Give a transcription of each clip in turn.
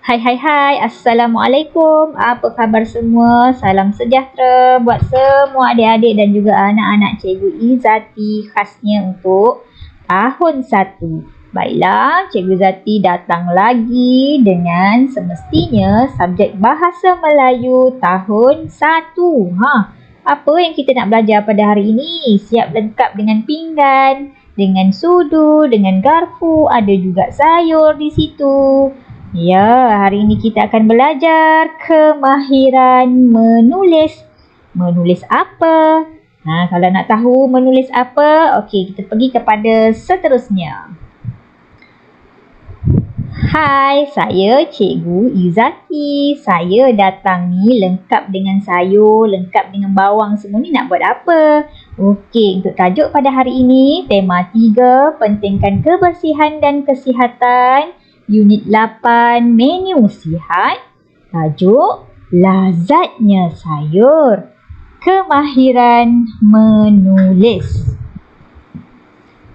Hai, Assalamualaikum. Apa khabar semua? Salam sejahtera buat semua adik-adik dan juga anak-anak Cikgu Izati, khasnya untuk tahun 1. Baiklah, Cikgu Izati datang lagi dengan semestinya subjek Bahasa Melayu tahun 1. Apa yang kita nak belajar pada hari ini? Siap lengkap dengan pinggan, dengan sudu, dengan garpu, ada juga sayur di situ. Ya, hari ini kita akan belajar kemahiran menulis. Menulis apa? Kalau nak tahu menulis apa, okey, kita pergi kepada seterusnya. Hai, saya Cikgu Izati. Saya datang ni lengkap dengan sayur, lengkap dengan bawang. Semua ni nak buat apa? Okey, untuk tajuk pada hari ini, tema 3, pentingkan kebersihan dan kesihatan. Unit 8, menu sihat. Tajuk, lazatnya sayur. Kemahiran menulis.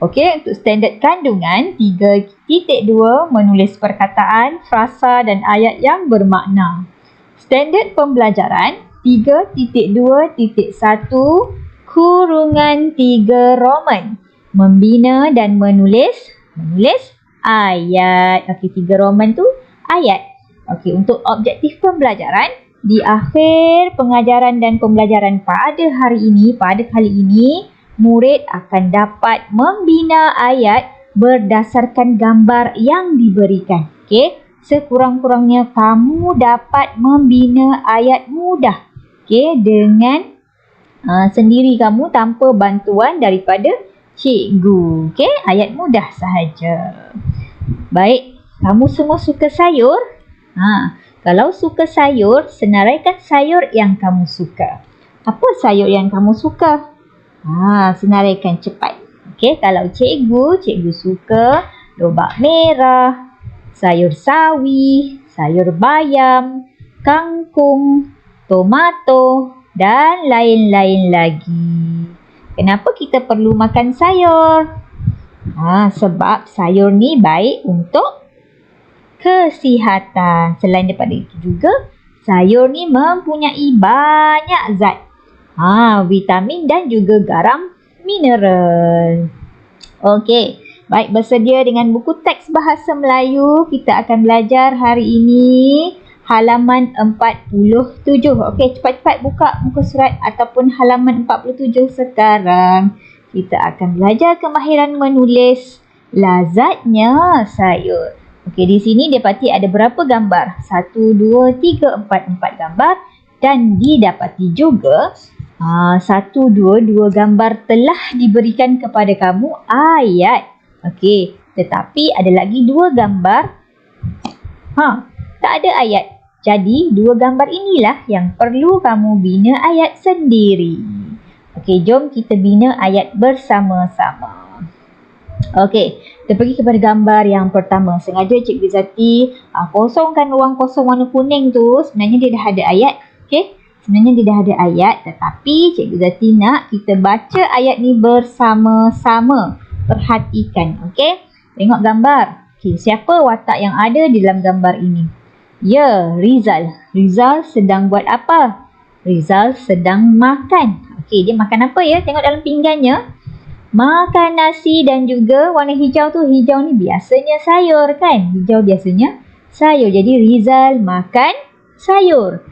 Okey, untuk standard kandungan 3.2, menulis perkataan, frasa dan ayat yang bermakna. Standard pembelajaran 3.2.1, kurungan 3 Roman. Membina dan menulis ayat. Okey, 3 Roman tu ayat. Okey, untuk objektif pembelajaran, di akhir pengajaran dan pembelajaran pada hari ini, pada kali ini, murid akan dapat membina ayat berdasarkan gambar yang diberikan. Okey, sekurang-kurangnya kamu dapat membina ayat mudah. Okey, dengan sendiri kamu tanpa bantuan daripada cikgu. Okey, ayat mudah sahaja. Baik, kamu semua suka sayur? Kalau suka sayur, senaraikan sayur yang kamu suka. Apa sayur yang kamu suka? Senaraikan cepat. Okey, kalau cikgu suka lobak merah, sayur sawi, sayur bayam, kangkung, tomato dan lain-lain lagi. Kenapa kita perlu makan sayur? Sebab sayur ni baik untuk kesihatan. Selain daripada itu juga, sayur ni mempunyai banyak zat. Vitamin dan juga garam mineral. Okey, baik, bersedia dengan buku teks Bahasa Melayu. Kita akan belajar hari ini halaman 47. Okey, cepat-cepat buka muka surat ataupun halaman 47 sekarang. Kita akan belajar kemahiran menulis, lazatnya sayur. Okey, di sini dapati ada berapa gambar? 1, 2, 3, 4 gambar. Dan didapati juga 1, 2 gambar telah diberikan kepada kamu ayat. Okey, tetapi ada lagi 2 gambar. Tak ada ayat. Jadi, 2 gambar inilah yang perlu kamu bina ayat sendiri. Okey, jom kita bina ayat bersama-sama. Okey, kita pergi kepada gambar yang pertama. Sengaja Cikgu Izati kosongkan ruang kosong warna kuning tu. Sebenarnya dia dah ada ayat. Okey, sebenarnya dia dah ada ayat. Tetapi Cikgu Izati nak kita baca ayat ni bersama-sama. Perhatikan, okey. Tengok gambar. Okey, siapa watak yang ada di dalam gambar ini? Ya, Rizal. Rizal sedang buat apa? Rizal sedang makan. Okey, dia makan apa ya? Tengok dalam pinggannya. Makan nasi dan juga warna hijau tu. Hijau ni biasanya sayur kan? Hijau biasanya sayur. Jadi Rizal makan sayur.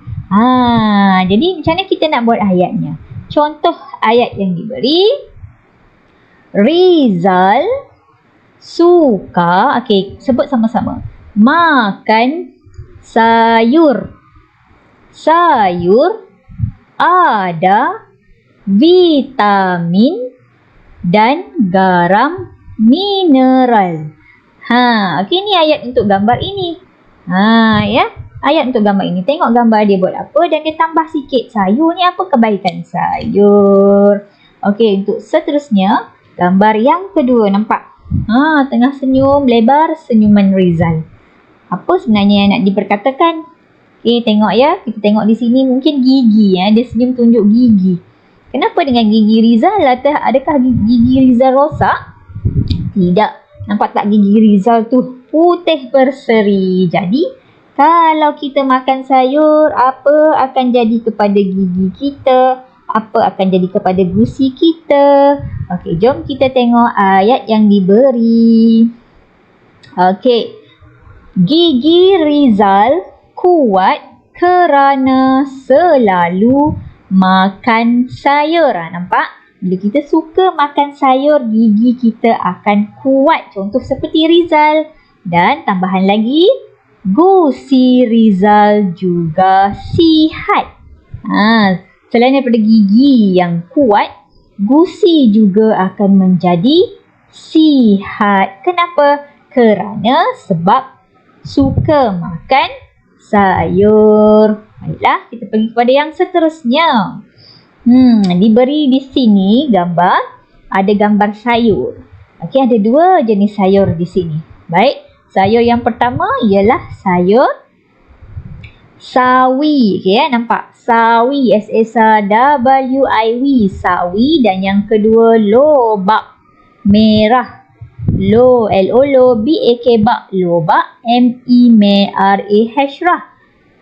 Jadi macam mana kita nak buat ayatnya? Contoh ayat yang diberi. Rizal suka, okey, sebut sama-sama. Makan sayur. Sayur ada vitamin dan garam mineral. Okey, ni ayat untuk gambar ini. Ya, ayat untuk gambar ini. Tengok gambar dia buat apa dan dia tambah sikit. Sayur ni apa kebaikan sayur? Okey, untuk seterusnya, gambar yang kedua, nampak? Tengah senyum lebar, senyuman Rizal. Apa sebenarnya yang nak diperkatakan? Okey, tengok ya. Kita tengok di sini mungkin gigi. Dia senyum tunjuk gigi. Kenapa dengan gigi Rizal? Adakah gigi Rizal rosak? Tidak. Nampak tak gigi Rizal tu putih berseri. Jadi Kalau kita makan sayur, apa akan jadi kepada gigi kita? Apa akan jadi kepada gusi kita? Okey, jom kita tengok ayat yang diberi. Okey. Gigi Rizal kuat kerana selalu makan sayur. Nampak? Bila kita suka makan sayur, gigi kita akan kuat. Contoh seperti Rizal. Dan tambahan lagi, gusi Rizal juga sihat. Selain daripada gigi yang kuat, gusi juga akan menjadi sihat. Kenapa? Kerana sebab suka makan sayur. Baiklah, kita pergi kepada yang seterusnya. Diberi di sini gambar, ada gambar sayur. Okey, ada 2 jenis sayur di sini. Baik, sayur yang pertama ialah sayur sawi. Okey, nampak? Sawi, S-A-W-I-W, sawi. Dan yang kedua, lobak merah. L-O-B-A-K, bak, lobak, M-E-R-A-H,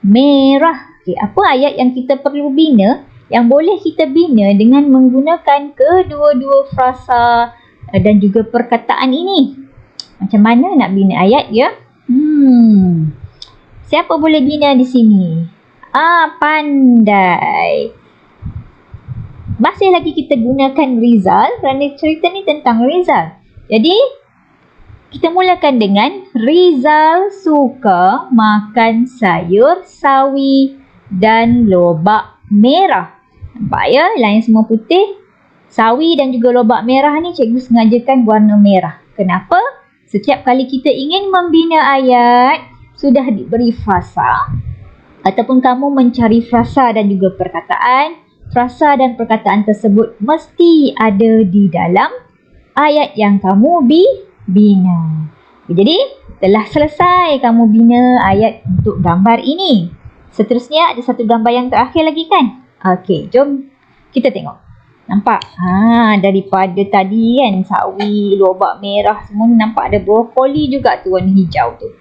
merah. Okay, apa ayat yang kita perlu bina, yang boleh kita bina dengan menggunakan kedua-dua frasa dan juga perkataan ini? Macam mana nak bina ayat ya? Siapa boleh bina di sini? Pandai. Masih lagi kita gunakan Rizal kerana cerita ni tentang Rizal. Jadi, kita mulakan dengan Rizal suka makan sayur sawi dan lobak merah. Nampak ya? Lain semua putih. Sawi dan juga lobak merah ni cikgu sengajakan warna merah. Kenapa? Setiap kali kita ingin membina ayat, sudah diberi frasa ataupun kamu mencari frasa dan juga perkataan, frasa dan perkataan tersebut mesti ada di dalam ayat yang kamu bina. Jadi, telah selesai kamu bina ayat untuk gambar ini. Seterusnya ada satu gambar yang terakhir lagi kan? Okey, jom kita tengok. Nampak? Daripada tadi kan, sawi, lobak merah semua ni nampak ada brokoli juga tu warna hijau tu.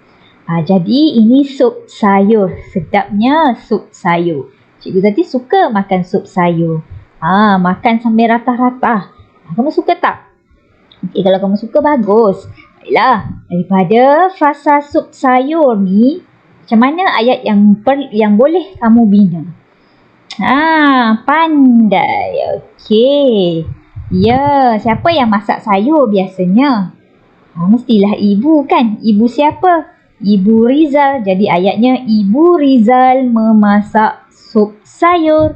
Jadi ini sup sayur. Sedapnya sup sayur. Cikgu Zati suka makan sup sayur. Makan sampai rata-rata. Kamu suka tak? Okey, kalau kamu suka bagus. Baiklah, daripada frasa sup sayur ni, macam mana ayat yang boleh kamu bina? Pandai. Okey. Ya, siapa yang masak sayur biasanya? Mestilah ibu kan? Ibu siapa? Ibu Rizal. Jadi ayatnya, Ibu Rizal memasak sup sayur.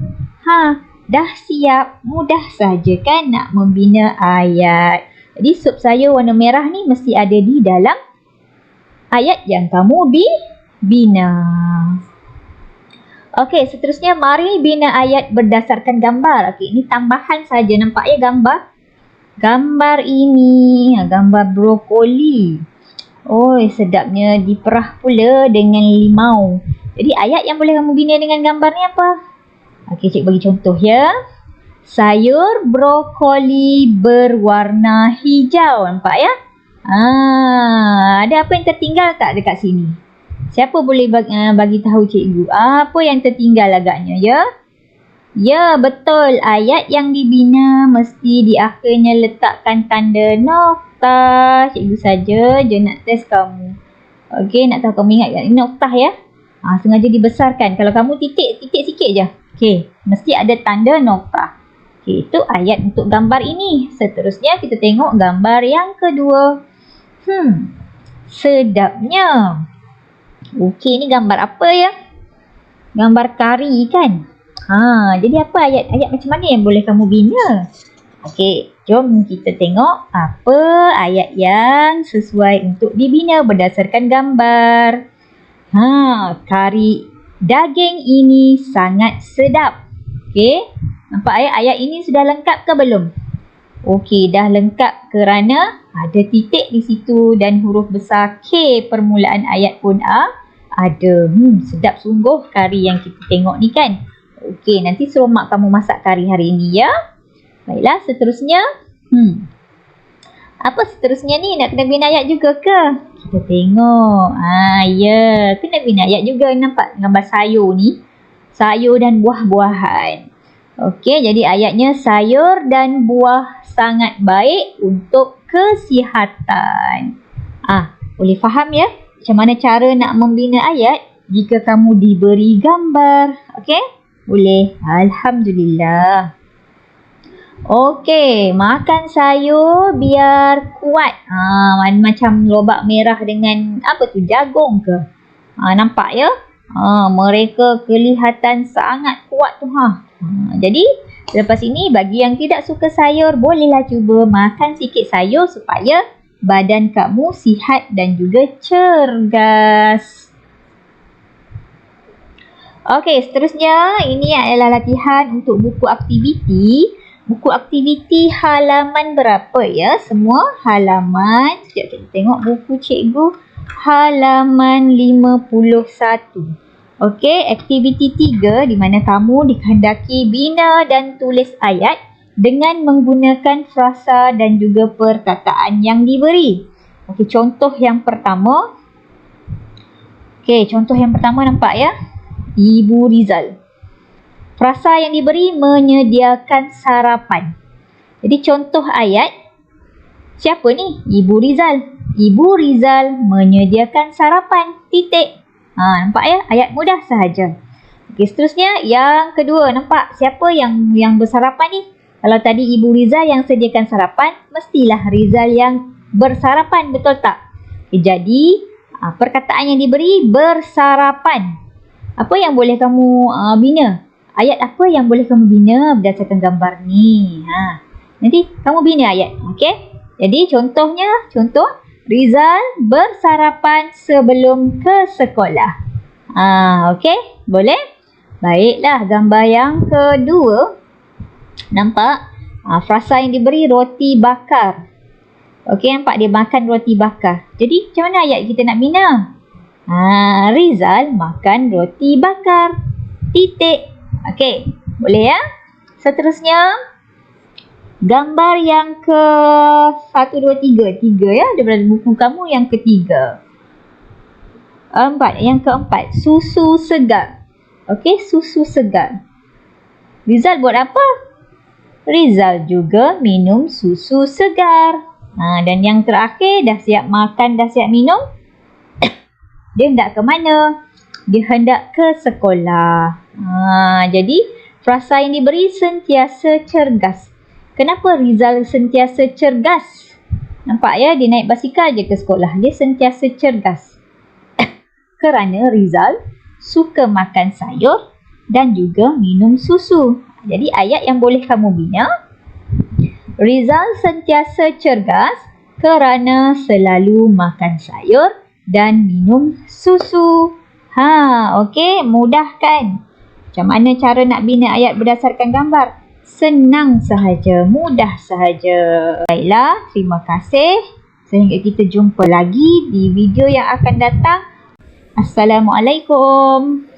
Dah siap. Mudah saja kan nak membina ayat. Jadi sup sayur warna merah ni mesti ada di dalam ayat yang kamu bina. Okey, seterusnya mari bina ayat berdasarkan gambar. Okey, ini tambahan saja. Nampak ya gambar? Gambar ini, gambar brokoli. Sedapnya diperah pula dengan limau. Jadi ayat yang boleh kamu bina dengan gambar ni apa? Okey, cikgu bagi contoh ya. Sayur brokoli berwarna hijau. Nampak ya? Ada apa yang tertinggal tak dekat sini? Siapa boleh bagi tahu cikgu? Apa yang tertinggal agaknya ya? Ya, betul. Ayat yang dibina mesti di akhirnya letakkan tanda noktah. Cikgu saja je nak test kamu. Okey, nak tahu kamu ingat tak? Ini noktah ya. Sengaja dibesarkan. Kalau kamu titik sikit je. Okey, mesti ada tanda noktah. Okey, itu ayat untuk gambar ini. Seterusnya kita tengok gambar yang kedua. Sedapnya. Okey, ini gambar apa ya? Gambar kari kan? Jadi apa ayat macam mana yang boleh kamu bina? Okey, jom kita tengok apa ayat yang sesuai untuk dibina berdasarkan gambar. Kari daging ini sangat sedap. Okey, nampak ayat ini sudah lengkap ke belum? Okey, dah lengkap kerana ada titik di situ dan huruf besar K permulaan ayat pun ada. Sedap sungguh kari yang kita tengok ni kan? Okey, nanti suruh mak kamu masak kari hari ini ya. Baiklah, seterusnya. Apa seterusnya ni? Nak kena bina ayat juga ke? kita tengok. Ya, kena bina ayat juga. Nampak gambar sayur ni? Sayur dan buah-buahan. Okey, jadi ayatnya sayur dan buah sangat baik untuk kesihatan. Boleh faham ya? Macam mana cara nak membina ayat jika kamu diberi gambar. Okey? Boleh. Alhamdulillah. Okey, makan sayur biar kuat. Macam lobak merah dengan apa tu, jagung ke? Nampak ya? Mereka kelihatan sangat kuat tu. Jadi, lepas ini bagi yang tidak suka sayur, bolehlah cuba makan sikit sayur supaya badan kamu sihat dan juga cergas. Okey, seterusnya ini adalah latihan untuk buku aktiviti. Buku aktiviti halaman berapa ya? Semua halaman. Sekejap kita tengok buku cikgu. Halaman 51. Okey, aktiviti 3 di mana kamu dikehendaki bina dan tulis ayat dengan menggunakan frasa dan juga perkataan yang diberi. Okey, contoh yang pertama. Okey, contoh yang pertama nampak ya? Ibu Rizal. Frasa yang diberi menyediakan sarapan. Jadi contoh ayat, siapa ni? Ibu Rizal. Ibu Rizal menyediakan sarapan. Titik. Nampak ya? Ayat mudah sahaja. Okey, seterusnya yang kedua. Nampak siapa yang bersarapan ni? Kalau tadi Ibu Rizal yang sediakan sarapan, mestilah Rizal yang bersarapan. Betul tak? Okey, jadi perkataan yang diberi bersarapan. Apa yang boleh kamu bina? Ayat apa yang boleh kamu bina berdasarkan gambar ni? Nanti kamu bina ayat. Okey? Jadi contohnya, Rizal bersarapan sebelum ke sekolah. Okey? Boleh? Baiklah, gambar yang kedua. Nampak? Frasa yang diberi roti bakar. Okey, nampak dia makan roti bakar. Jadi, macam mana ayat kita nak bina? Rizal makan roti bakar. Titik. Okey, boleh ya? Seterusnya, gambar yang ke 1, 2, 3. 3 ya, daripada buku kamu yang ketiga. 4, yang keempat, susu segar. Okey, susu segar. Rizal buat apa? Rizal juga minum susu segar. Dan yang terakhir, dah siap makan, dah siap minum. Dia hendak ke mana? Dia hendak ke sekolah. Jadi, frasa yang diberi sentiasa cergas. Kenapa Rizal sentiasa cergas? Nampak ya, dia naik basikal je ke sekolah. Dia sentiasa cergas. Kerana Rizal suka makan sayur dan juga minum susu. Jadi, ayat yang boleh kamu bina. Rizal sentiasa cergas kerana selalu makan sayur dan minum susu. Okey, mudah kan? Macam mana cara nak bina ayat berdasarkan gambar? Senang sahaja, mudah sahaja. Baiklah, terima kasih. Sehingga kita jumpa lagi di video yang akan datang. Assalamualaikum.